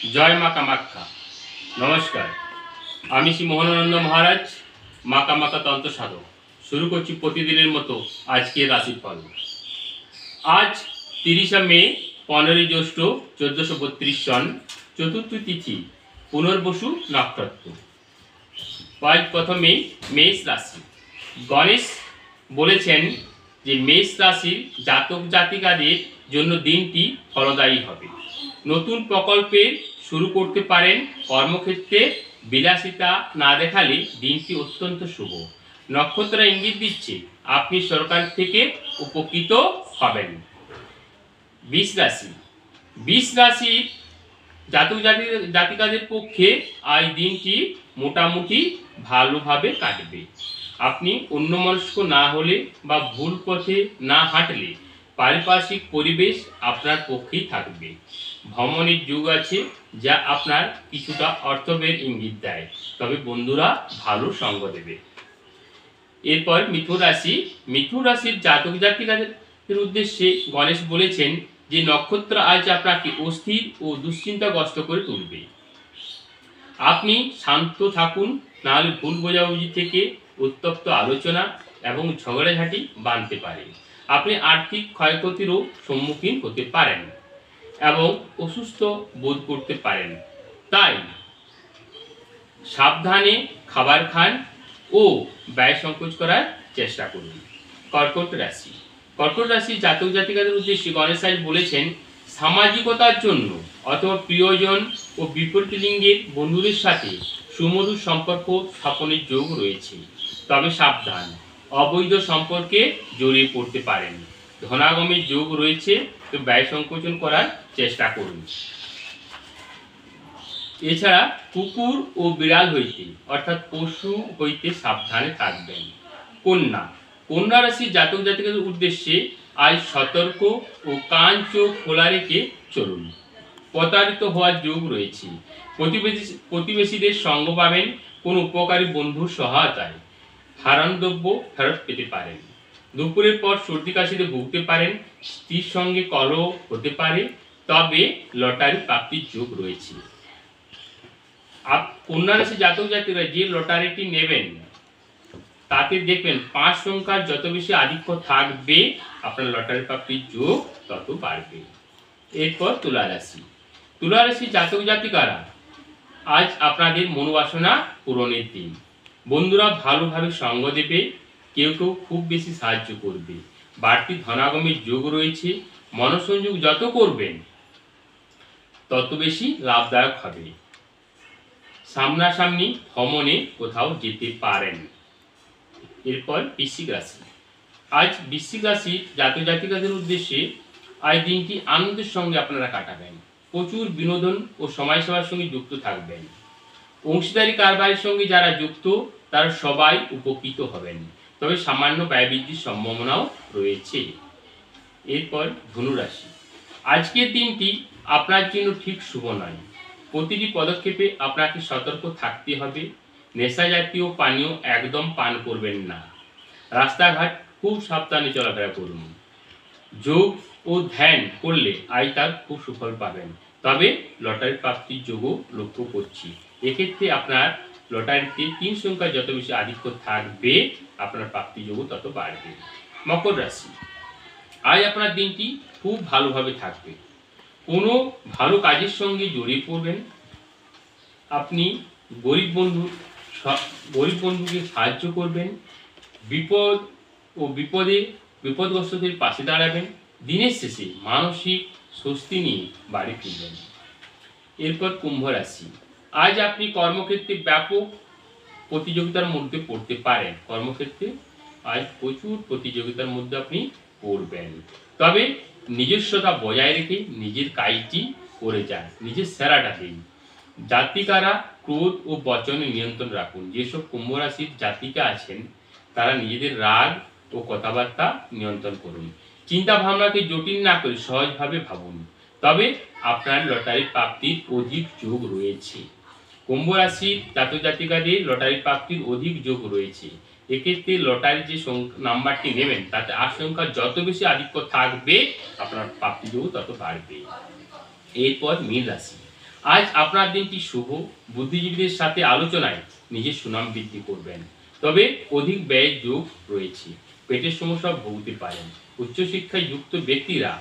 জয় মা কামাখ্যা। নমস্কার, আমি শ্রী মোহনানন্দ মহারাজ, মা কামাখ্যা তন্ত্র সাধক। শুরু করছি প্রতিদিনের মতো আজকের রাশিফল। আজ 30 মে, 15 জ্যৈষ্ঠ 1432 সন, চতুর্থ তিথি, পুনর্বসু নক্ষত্র। আজ প্রথমে মেষ রাশি। গণেশ বলেছেন যে মেষ রাশির জাতক জাতিকাদের জন্য দিনটি ফলদায়ী হবে। নতুন প্রকল্পে শুরু করতে পারেন। কর্মক্ষেত্রে বিলাসিতা না দেখালে দিনটি অত্যন্ত শুভ। নক্ষত্র ইঙ্গিত দিচ্ছে আপনি সরকার থেকে উপকৃত হবেন। বৃষ রাশি। বৃষ রাশির জাতক জাতিকাদের পক্ষে আজ দিনটি মোটামুটি ভালোভাবে কাটবে। আপনি অন্যমনস্ক না হলে বা ভুল পথে না হাঁটলে পারিপার্শ্বিক পরিবেশ আপনার পক্ষেই থাকবে। ভ্রমণের যুগ আছে, যা আপনার কিছুটা অর্থব্যয়ের ইঙ্গিত দেয়, তবে বন্ধুরা ভালো সঙ্গ দেবে। এরপর মিথুন রাশি। মিথুন রাশির জাতক জাতিকাদের উদ্দেশ্যে গণেশ বলেছেন যে নক্ষত্র আজ আপনাকে অস্থির ও দুশ্চিন্তাগ্রস্ত করে তুলবে। আপনি শান্ত থাকুন, নাহলে ভুল বোঝাবুঝি থেকে উত্তপ্ত আলোচনা এবং ঝগড়াঝাটি বাঁধতে পারে। আপনি আর্থিক ক্ষয়ক্ষতিরও সম্মুখীন হতে পারেন এবং অসুস্থ বোধ করতে পারেন। তাই সাবধানে খাবার খান ও ব্যয় সংকোচ করার চেষ্টা করুন। কর্কট রাশি। কর্কট রাশি জাতক জাতিকাদের উদ্দেশ্যে গণেশ বলেছেন সামাজিকতার জন্য অথবা প্রিয়জন ও বিপরীত লিঙ্গের বন্ধুদের সাথে সুমধুর সম্পর্ক স্থাপনের যোগ রয়েছে, তবে সাবধান, অবৈধ সম্পর্কে জড়িয়ে পড়তে পারেন। ধনাগমের যোগ রয়েছে, তো ব্যয় সংকোচন করার চেষ্টা করুন। এছাড়া কুকুর ও বিড়াল হইতে অর্থাৎ পশু হইতে সাবধানে থাকবেন। কন্যা। কন্যা রাশির জাতক জাতিকাদের উদ্দেশ্যে আজ সতর্ক ও কান চোখ খোলা রেখে চলুন। প্রতারিত হওয়ার যোগ রয়েছে। প্রতিবেশীদের সঙ্গ পাবেন। কোন উপকারী বন্ধুর সহায়তায় হারানো দ্রব্য ফেরত পেতে পারেন। দুপুরের পর সর্দি কাশিতে ভুগতে পারেন। স্ত্রীর সঙ্গে কলহ হতে পারে, তবে লটারি প্রাপ্তির যোগ রয়েছে। কন্যা রাশি জাতক জাতিরা যে লটারিটি নেবেন তাতে দেখবেন 5 সংখ্যার যত বেশি আধিক্য থাকবে আপনার লটারি প্রাপ্তির যোগ তত বাড়বে। এরপর তুলা রাশি। তুলা রাশি জাতক জাতিকারা আজ আপনাদের মনোবাসনা পূরণের দিন। বন্ধুরা ভালোভাবে সঙ্গ দেবে, কেউ কেউ খুব বেশি সাহায্য করবে। বাড়তি ধনাগমের যোগ রয়েছে। মনসংযোগ যত করবেন তত বেশি লাভদায়ক হবে। সামনাসামনি ভ্রমণে কোথাও যেতে পারেন। এরপর বৃশ্চিক রাশি। আজ বৃশ্চিক রাশি জাতক জাতিকাদের উদ্দেশ্যে আজ দিনটি আনন্দের সঙ্গে আপনারা কাটাবেন। প্রচুর বিনোদন ও সমাজসেবার সঙ্গে যুক্ত থাকবেন। অংশীদারি কারবারের সঙ্গে যারা যুক্ত তারা সবাই উপকৃত হবেন, তবে সামান্য ব্যয় বৃদ্ধির সম্ভাবনাও রয়েছে। এরপর ধনু রাশি। আজকের দিনটি আপনার জন্য ঠিক শুভ নয়। প্রতিটি পদক্ষেপে আপনাকে সতর্ক থাকতে হবে। নেশা জাতীয় পানীয় একদম পান করবেন না। রাস্তাঘাট খুব সাবধানে চলাফেরা করুন। যোগ ও ধ্যান করলে আজ তার খুব সুফল পাবেন, তবে লটারি প্রাপ্তির যোগও লক্ষ্য করছি। এক্ষেত্রে আপনার লটারিতে 3 সংখ্যা যত বেশি আধিক্য থাকবে আপনার প্রাপ্তি যোগও তত বাড়বে। মকর রাশি। আজ আপনার দিনটি খুব ভালোভাবে থাকবে। কোনো ভালো কাজের সঙ্গে জড়িয়ে পড়বেন। আপনি গরিব বন্ধুকে সাহায্য করবেন। বিপদগ্রস্তদের পাশে দাঁড়াবেন। দিনের শেষে মানসিক স্বস্তি নিয়ে বাড়ি ফিরবেন। এরপর কুম্ভ রাশি। আজ আপনি কর্মক্ষেত্রে ব্যাপক প্রতিযোগিতার মধ্যে পড়তে পারেন। কর্মক্ষেত্রে আজ প্রচুর প্রতিযোগিতার মধ্যে আপনি পড়বেন, তবে নিজস্বতা বজায় রেখে নিজের কাজটি করে যান, নিজের সেরাটা দিন। জাতিকারা ক্রোধ ও বচনে নিয়ন্ত্রণ রাখুন। যেসব কুম্ভ রাশির জাতিকা আছেন তারা নিজেদের রাগ ও কথাবার্তা নিয়ন্ত্রণ করুন। চিন্তা ভাবনাকে জটিল না করে সহজভাবে ভাবুন, তবে আপনার লটারি প্রাপ্তির অধিক যোগ রয়েছে। কুম্ভ রাশির জাতক জাতিকাদের লটারি প্রাপ্তির অধিক যোগ রয়েছে। এক্ষেত্রে লটারি যে নাম্বারটি নেবেন তাতে 8 সংখ্যা যত বেশি আধিক্য থাকবে আপনার প্রাপ্তি যোগ তত বাড়বে। এরপর মীন রাশি। আজ আপনার দিনটি শুভ। বুদ্ধিজীবীদের সাথে আলোচনায় নিজের সুনাম বৃদ্ধি করবেন। তবে অধিক ব্যয়ের যোগ রয়েছে, পেটের সমস্যা ভুগতে পারেন। উচ্চশিক্ষায় যুক্ত ব্যক্তিরা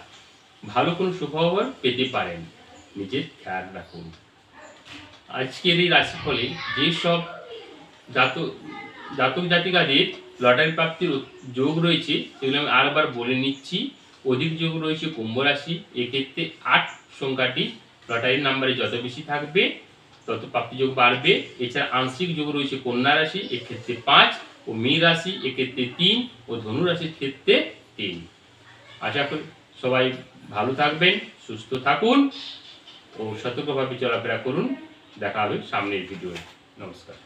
ভালো কোনো সুখবর পেতে পারেন, নিজের খেয়াল রাখুন। আজকের এই রাশিফলে যেসব জাতক জাতিকাদের লটারি প্রাপ্তির যোগ রয়েছে সেগুলো আমি আরেকবার বলে নিচ্ছি। অধিক যোগ রয়েছে কুম্ভ রাশি, এক্ষেত্রে 8 সংখ্যাটি লটারির নাম্বারে যত বেশি থাকবে তত প্রাপ্তি যোগ বাড়বে। এছাড়া আংশিক যোগ রয়েছে কন্যা রাশি, এক্ষেত্রে 5, ও মীন রাশি এক্ষেত্রে 3, ও ধনু রাশির ক্ষেত্রে 3। আশা করি সবাই ভালো থাকবেন, সুস্থ থাকুন ও সতর্কভাবে চলাফেরা করুন। দেখা হবে সামনের ভিডিওয়ে। নমস্কার।